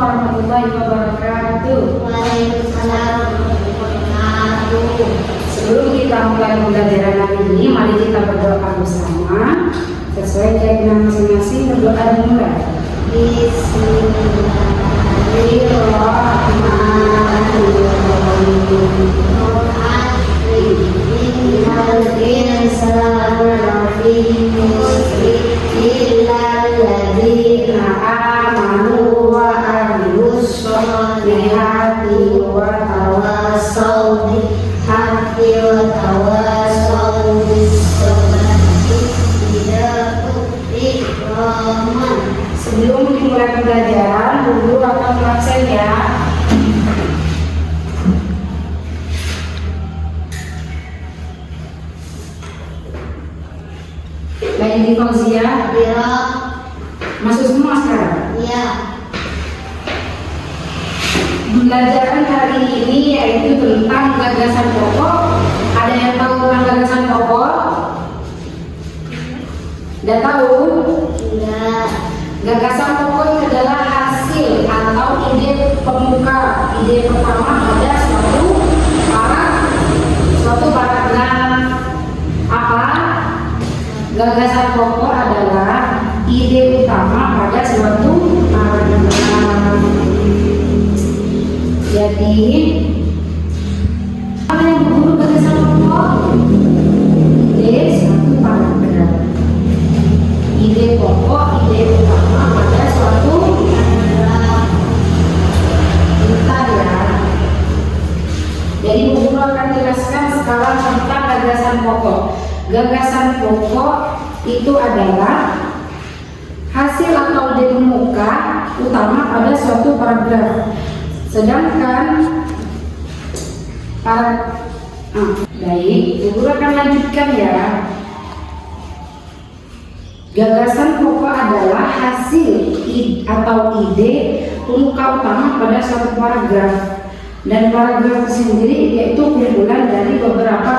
warahmatullahi wabarakatuh. Waalaikumsalam warahmatullahi wabarakatuh. Sebelum kita mulai pembelajaran hari ini, mari kita berdoa bersama sesuai keyakinan masing-masing. Berdoa dimulai. Sebelum dimulai pembelajaran, guru akan mengabsen ya. Baik, di Fauzia, Ya, masuk semua sekarang. ya. Pembelajaran hari ini yaitu tentang gagasan pokok. Ada yang tahu tentang gagasan pokok? Tidak tahu? Enggak. Gagasan pokok adalah hasil atau ide pemuka, ide pertama pada suatu paragraf. Apa? Gagasan pokok adalah ide utama pada suatu paragraf. Jadi, apa yang berguru gagasan pokok? Ide suatu paragraf. Ide pokok, ide utama pada suatu paragraf. Bentar ya. Jadi guru akan jelaskan sekarang tentang gagasan pokok. Gagasan pokok itu adalah hasil atau ide pemuka utama pada suatu paragraf. Sedangkan baik, guru akan lanjutkan ya. Gagasan pokok adalah hasil atau ide pemuka utama pada suatu paragraf, dan paragraf sendiri yaitu kumpulan dari beberapa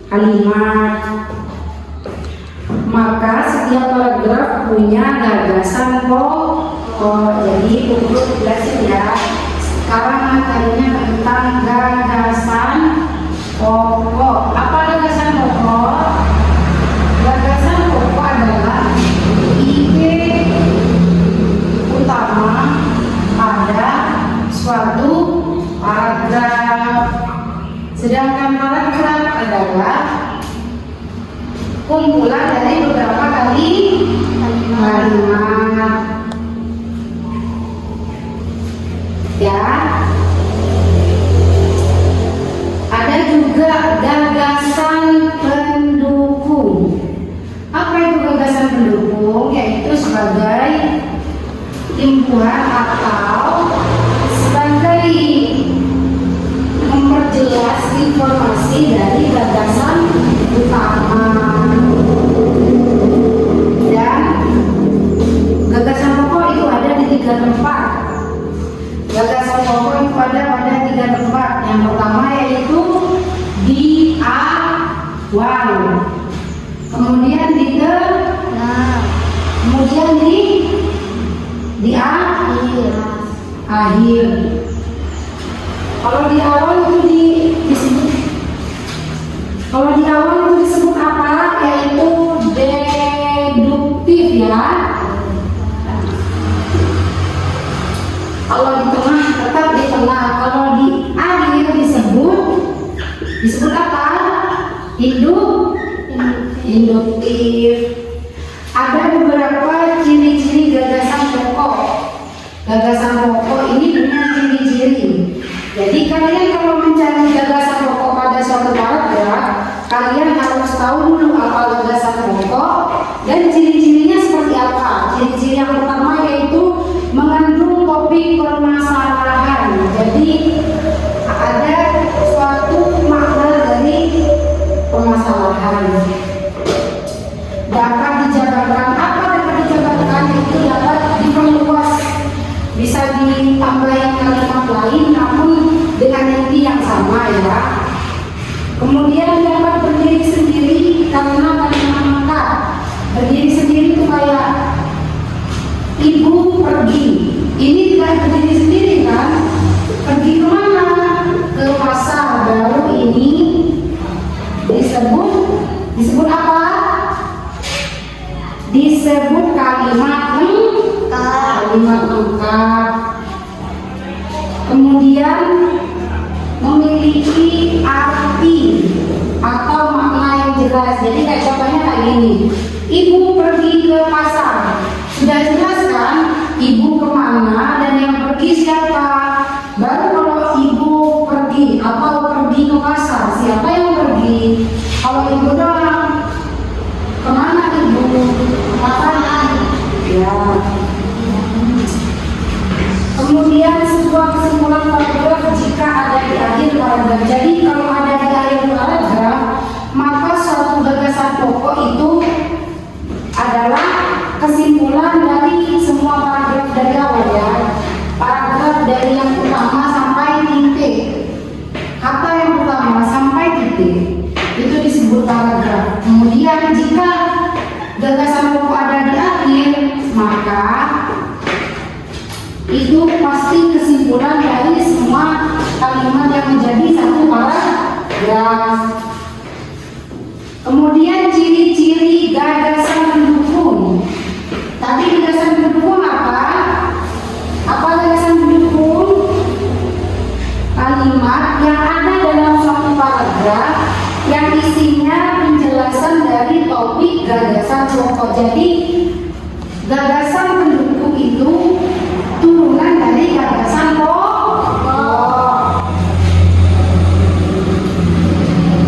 kalimat. Maka setiap paragraf punya gagasan pokok. Jadi guru jelasin ya. Sekarang materinya tentang gagasan pokok. Apa gagasan pokok? Gagasan pokok adalah ide utama pada suatu paragraf. Sedangkan paragraf adalah kumpulan dari beberapa kalimat. Ya. Ada juga gagasan pendukung. Apa itu gagasan pendukung? Yaitu sebagai imbuhan atau sebagai memperjelas informasi dari gagasan utama. Dan gagasan pokok itu ada di 3 tempat. Gagasan pokok itu ada pada 3 tempat. Yang pertama yaitu di awal, kemudian di tengah, kemudian di akhir. Kalau di awal itu disebut, kalau di awal itu disebut apa? Yaitu deduktif ya. Kalau di tengah tetap di tengah. Kalau di akhir disebut apa? Induktif. Ada beberapa ciri-ciri gagasan pokok. Gagasan pokok ini punya ciri-ciri. Jadi kalian kalau mencari gagasan pokok pada suatu paragraf, kalian harus tahu dulu apa gagasan pokok dan ciri-cirinya seperti apa. Ciri-ciri yang pertama yaitu mengandung topik permasalahan. Jadi ada suatu makna dari permasalahan. Dapat dijabarkan. Apa dapat dijabarkan? Itu dapat diperluas, bisa ditambahin kalimat lain namun dengan inti yang sama ya. Kemudian dapat berdiri sendiri karena kalimat maka. Berdiri sendiri itu kayak ibu pergi. Ini tidak berdiri sendiri kan? Pergi kemana? Ke pasar. Baru ini disebut apa? Disebut kalimat lengkap. Kemudian memiliki arti atau makna yang jelas. Jadi kayak contohnya kayak gini. Ibu pergi ke pasar. Sudah jelas kan? Ibu kemana dan yang pergi siapa? Baru kalau ibu pergi atau pergi ke pasar, siapa yang pergi? Kalau ibu doang, kemana ibu? Kapan? Ya. Kemudian sebuah kesimpulan paragraf jika ada di akhir paragraf. Jadi kalau ada di akhir paragraf, maka suatu gagasan pokok itu adalah kesimpulan dari semua paragraf dari awal ya. Paragraf dari yang utama sampai titik. Kata yang utama sampai titik itu disebut paragraf. Kemudian jika gagasan pokok ada di akhir, maka itu pasti kesimpulan dari semua kalimat yang menjadi satu paragraf. Kemudian ciri-ciri gagasan pendukung. Tadi gagasan pendukung apa? Apa gagasan pendukung? Kalimat yang ada dalam suatu paragraf yang isinya penjelasan dari topik gagasan pokok. Jadi gagasan pendukung itu turunan dari gagasan pokok.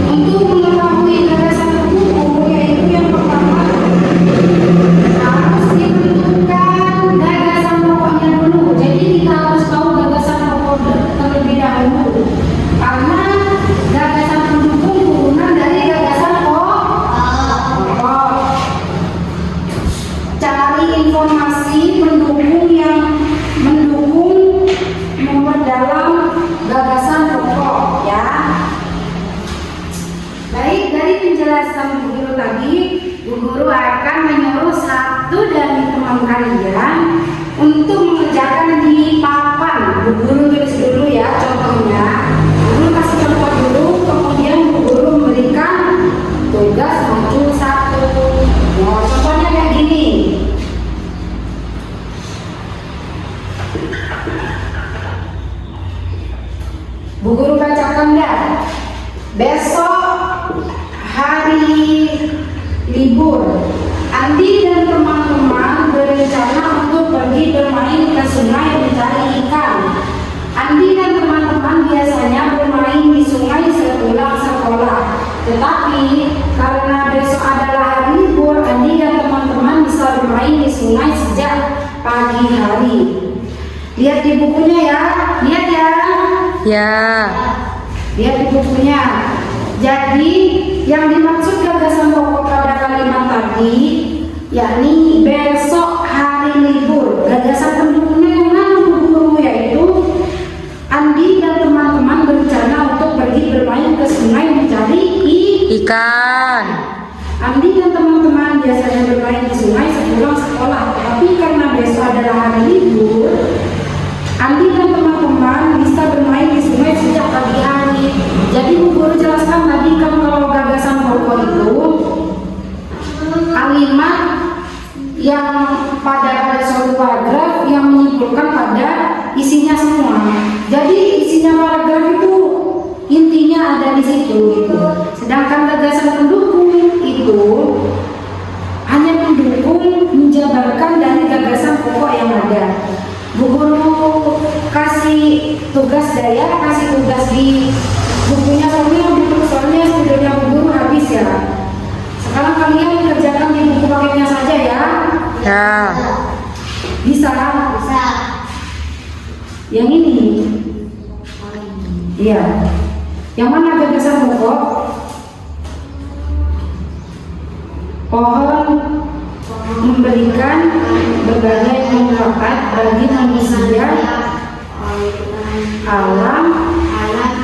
Untuk mengetahui gagasan pendukung, yaitu yang pertama harus ditentukan gagasan pokoknya dulu. Jadi kita harus tahu gagasan pokok terlebih dahulu, karena gagasan pendukung turunan dari gagasan pokok. Cari informasi pendukung yang mendukung memperdalam gagasan pokok ya. Baik, dari penjelasan Bu Guru tadi, Bu Guru akan menyuruh satu dari teman kalian untuk mengerjakan di papan. Bu Guru tulis dulu ya contohnya. Bu Guru kasih contoh dulu, kemudian Bu Guru memberikan tugas maju satu. Nah, contohnya kayak gini. Bu Guru bacakan dah. Besok hari libur, Andi dan teman-teman berencana untuk pergi bermain ke sungai mencari ikan. Andi dan teman-teman biasanya bermain di sungai sepulang sekolah. Tetapi karena besok adalah hari libur, Andi dan teman-teman bisa bermain di sungai sejak pagi hari. Lihat di bukunya ya, lihat ya. Ya. Lihat di bukunya. Jadi yang dimaksud gagasan pokok pada kalimat tadi, yakni besok hari libur. Gagasan pendukungnya yang mana Bu? Yaitu Andi dan teman-teman berencana untuk pergi bermain ke sungai mencari Ikan. Andi dan teman-teman biasanya bermain di sungai sepulang sekolah. Tapi karena besok adalah hari libur, Andi dan teman-teman bisa bermain di sungai sejak pagi hari. Jadi Bu Guru jelaskan tadi kan kalau gagasan pokok itu kalimat yang pada suatu paragraf yang menyimpulkan pada isinya semua. Jadi isinya paragraf itu intinya ada di situ gitu. Sedangkan gagasan pendukung itu hanya mendukung, menjabarkan dari gagasan pokok yang ada. Bu Guru kasih tugas daya, kasih tugas di bukunya soalnya studionya Bu Guru habis ya. Sekarang kalian kerjakan di buku paketnya saja ya. Ya. Bisa? Bisa. Yang ini? Iya. Yang mana gagasan pokok? Pohon memberikan berbagai manfaat bagi manusia, alam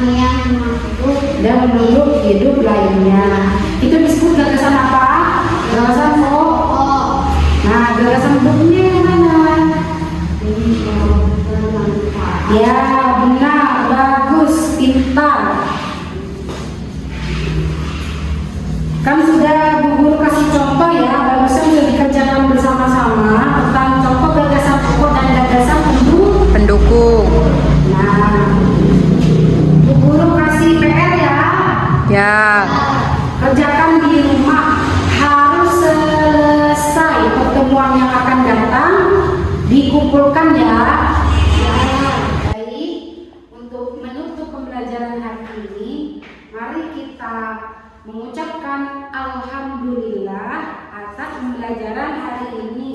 yang makhluk dan makhluk hidup lainnya. Itu disebut gagasan apa? Gagasan pokok. Nah, gagasan pendukungnya yang mana? Ya, benar, bagus, pintar. Kan sudah Bu Guru kasih contoh ya, barusan sudah dikerjakan bersama-sama tentang contoh gagasan pokok dan gagasan Pendukung. Nah, Bu Guru kasih PR ya. Ya. Kerjakan di rumah, harus selesai pertemuan yang akan datang dikumpulkan ya. Baik, untuk menutup pembelajaran hari ini, mari kita mengucapkan alhamdulillah atas pembelajaran hari ini.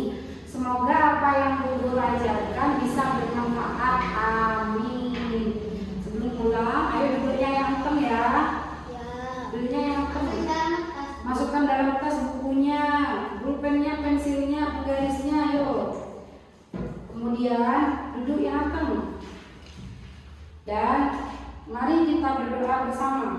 Semoga apa yang Bu Guru ajarkan bisa bermanfaat. Amin. Sebelum pulang, ayo duduknya yang hitam ya. Duduknya yang hitam. Masukkan dalam tas bukunya, pulpennya, pensilnya, penggarisnya, ayo. Kemudian duduk yang hitam. Dan mari kita berdoa bersama.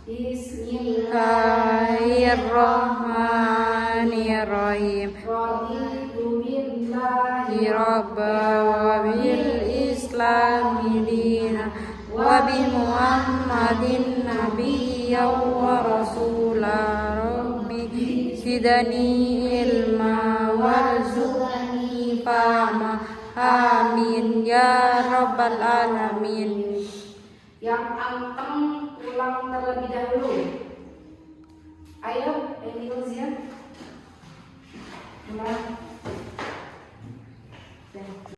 Bismillahirrahmanirrahim. Raditu billahi Rabba wa bil islami dina wa bi Muhammadin nabiyya wa rasula rabbi zidni ilma warzuqni fahma. Amin ya rabbal alamin. Yang anteng pulang terlebih dahulu. Ayo, Eni Uzian. Mulai.